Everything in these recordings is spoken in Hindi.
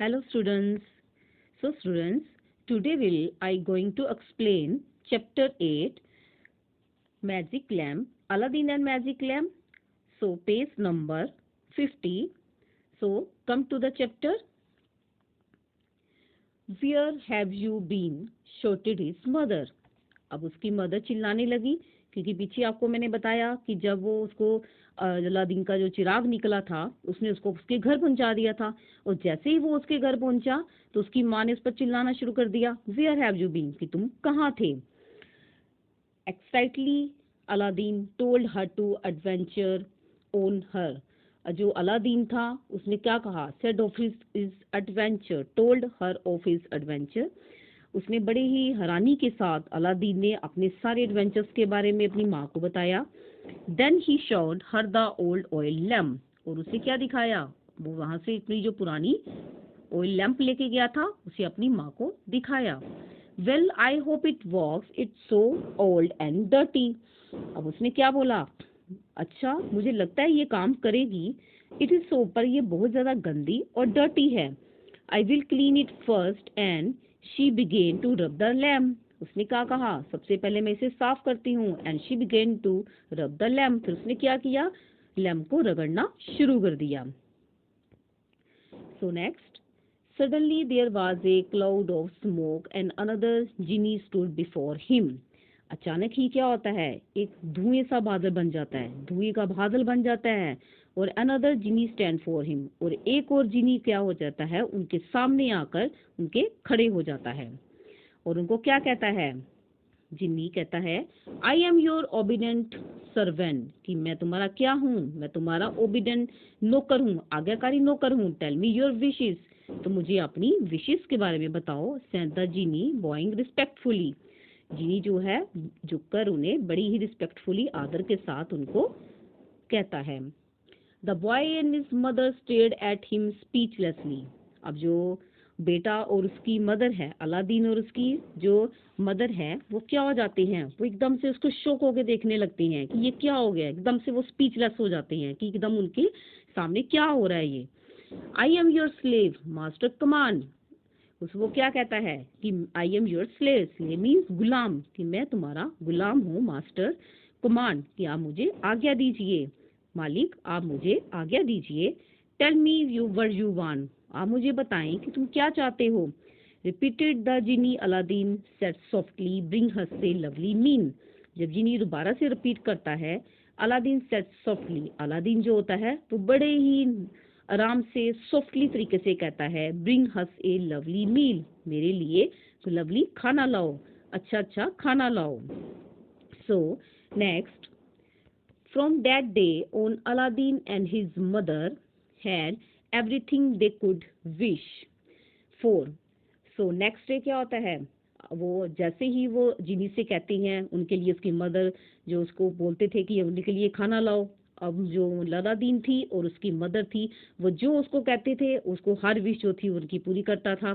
Hello students. So students, today will I going to explain chapter 8 Magic Lamp, Aladdin and Magic Lamp. So page number 50. So come to the chapter. Where have you been? shouted his mother. अब उसकी मदर चिल्लाने लगी क्योंकि पीछे आपको मैंने बताया कि जब वो उसको अलादीन का जो चिराग निकला था उसने उसको उसके घर पहुंचा दिया था। और जैसे ही वो उसके घर पहुंचा तो उसकी माँ ने उस पर चिल्लाना शुरू कर दिया, वेयर हैव यू बीन, कि तुम कहाँ थे। Excitedly Aladdin told her to adventure on her. जो अलादीन था उसने क्या कहा, said of his adventure, told her of his adventure. उसने बड़े ही हैरानी के साथ अलादीन ने अपने सारे एडवेंचर्स के बारे में अपनी माँ को बताया। Then he showed her the old oil lamp, और उसे क्या दिखाया, वो वहां से इतनी जो पुरानी ऑयल लैम्प लेके गया था उसे अपनी माँ को दिखाया। Well I hope it works, it's so old and dirty. अब उसने क्या बोला, अच्छा मुझे लगता है ये काम करेगी। इट इज सो, पर ये बहुत ज्यादा गंदी और डर्टी है। I will clean it first and she began to rub the lamp. उसने क्या कहा, सबसे पहले मैं इसे साफ करती हूँ। And she began to rub the lamp, फिर उसने क्या किया, लैम्प को रगड़ना शुरू कर दिया। So next, suddenly there was a cloud of smoke and another genie stood before him. अचानक ही क्या होता है, एक धुएं सा बादल बन जाता है, धुएं का बादल बन जाता है। और another genie stand for him, और एक और जिनी क्या हो जाता है, उनके सामने आकर उनके खड़े हो जाता है। और उनको क्या कहता है, जिन्नी कहता है, आई एम योर ओबीडेंट सर्वेंट, कि मैं तुम्हारा क्या हूँ, मैं तुम्हारा ओबीडेंट नौकर हूँ, आज्ञाकारी नौकर हूँ। टेल मी योर विशेस, तो मुझे अपनी विशेस के बारे में बताओ। Sent the genie bowing respectfully, genie जो है झुककर उन्हें बड़ी ही रिस्पेक्टफुली आदर के साथ उनको कहता है। The boy and his mother stared at him speechlessly. अब जो बेटा और उसकी मदर है, अलादीन और उसकी जो मदर है, वो क्या हो जाते हैं, वो एकदम से उसको शौक होकर देखने लगते हैं कि ये क्या हो गया। एकदम से वो स्पीचलेस हो जाते हैं कि एकदम उनके सामने क्या हो रहा है ये। I am your slave master command, उस वो क्या कहता है कि I am your slave, slave means गुलाम, कि मैं तुम्हारा गुलाम हूँ। मास्टर कमांड, कि आप मुझे आज्ञा दीजिए, मालिक आप मुझे आज्ञा दीजिए। Tell me you where you want, आप मुझे बताएं कि तुम क्या चाहते हो। Repeated the genie Aladdin said softly bring us a lovely meal. जब जिनी दोबारा से रिपीट करता है, अलादीन सेड सॉफ्टली, अलादीन जो होता है वो बड़े ही आराम से सॉफ्टली तरीके से कहता है, ब्रिंग हस ए लवली मील, मेरे लिए तो लवली खाना लाओ, अच्छा अच्छा खाना लाओ। So next, from that day on, Aladdin and his mother had everything they could wish for. So next day क्या होता है, वो जैसे ही वो जिनी से कहती हैं, उनके लिए उसकी मदर जो उसको बोलते थे कि उनके लिए खाना लाओ। अब जो अलादीन थी और उसकी मदर थी, वो जो उसको कहते थे उसको हर विश जो थी उनकी पूरी करता था।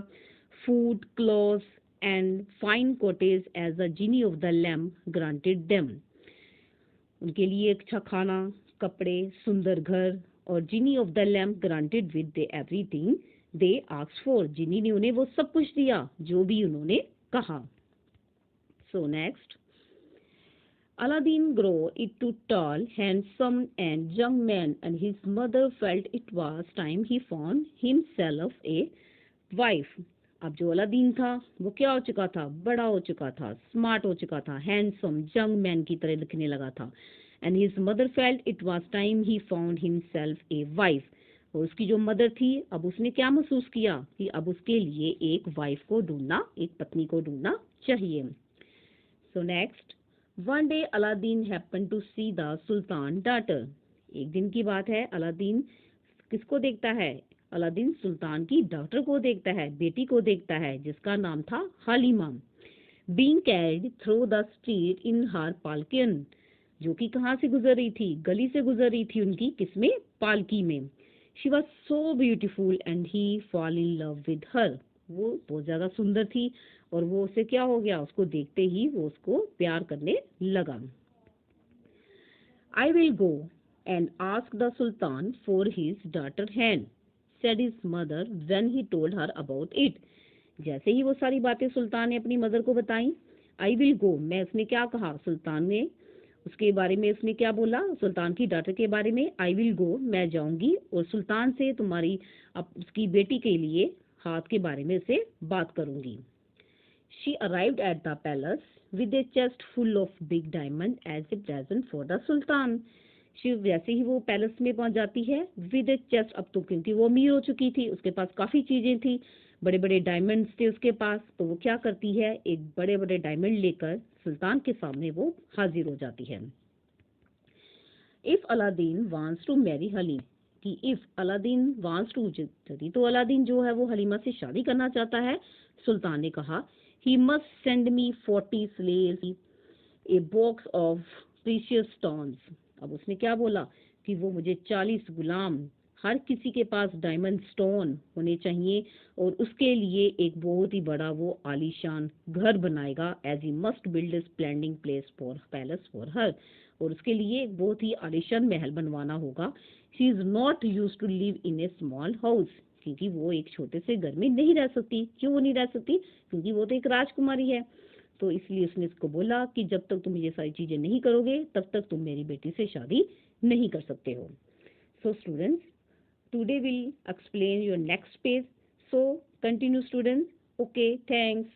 Food, cloth and fine cottage as the genie of the lamp granted them. उनके लिए अच्छा खाना, कपड़े, सुंदर घर, और genie of the lamp granted with they everything they asked for, genie ने उन्हें वो सब कुछ दिया जो भी उन्होंने कहा। So next, Aladdin grew into tall, handsome and young man, and his mother felt it was time he found himself a wife. अब जो अलादीन था वो क्या हो चुका था, बड़ा हो चुका था, स्मार्ट हो चुका था, हैंडसम यंग मैन की तरह दिखने लगा था। And his mother felt it was time he found himself a wife. और उसकी जो मदर थी, अब उसने क्या महसूस किया कि अब उसके लिए एक वाइफ को ढूंढना, एक पत्नी को ढूंढना चाहिए। So next, one day Aladdin happen to see the sultan daughter. एक दिन की बात है, अलादीन किसको देखता है, अलादीन सुल्तान की डॉटर को देखता है, बेटी को देखता है, जिसका नाम था Halima. Being carried through the street in her palanquin, जो कि कहाँ से गुजर रही थी, गली से गुजर रही थी उनकी किसमें, पालकी में। She was so beautiful and he fall in love with her, वो बहुत ज्यादा सुंदर थी और वो उसे क्या हो गया, उसको देखते ही वो उसको प्यार करने लगा। I will go and ask the sultan for his daughter hand, said his mother when he told her about it. जैसे ही वो सारी बातें सुल्तान ने अपनी मदर को बताई, I will go, मैं उसने क्या कहा, सुल्तान ने उसके बारे में उसने क्या बोला, सुल्तान की डॉटर के बारे में, I will go, मैं जाऊंगी और सुल्तान से तुम्हारी उसकी बेटी के लिए हाथ के बारे में से बात करूंगी. She arrived at the palace with a chest full of big diamond as a present for the sultan. जैसे ही वो पैलेस में पहुंच जाती है, विद ए चेस्ट, अब तो क्योंकि वो अमीर हो चुकी थी, उसके पास काफी चीजें थी, बड़े बड़े डायमंड्स थे उसके पास, तो वो क्या करती है, एक बड़े बड़े डायमंड लेकर सुल्तान के सामने वो हाजिर हो जाती है. If Aladdin wants to marry Halim, कि इफ अलादीन वांट्स टू, यदि तो अलादीन जो है वो हलीमा से शादी करना चाहता है, सुल्तान ने कहा, he must send me 40 slaves, a box of precious stones. अब उसने क्या बोला कि वो मुझे 40 गुलाम, हर किसी के पास डायमंड स्टोन होने चाहिए, और उसके लिए एक बहुत ही बड़ा वो आलीशान घर बनाएगा. As he must build a splendid place for palace for her, और उसके लिए एक बहुत ही आलीशान महल बनवाना होगा. She is not use to live in a small house, क्योंकि वो एक छोटे से घर में नहीं रह सकती. क्यों वो नहीं रह सकती, क्योंकि वो तो एक राजकुमारी है. तो इसलिए उसने इसको बोला कि जब तक तुम ये सारी चीजें नहीं करोगे, तब तक तुम मेरी बेटी से शादी नहीं कर सकते हो. So students, today will explain your next page. So continue students. Okay, thanks.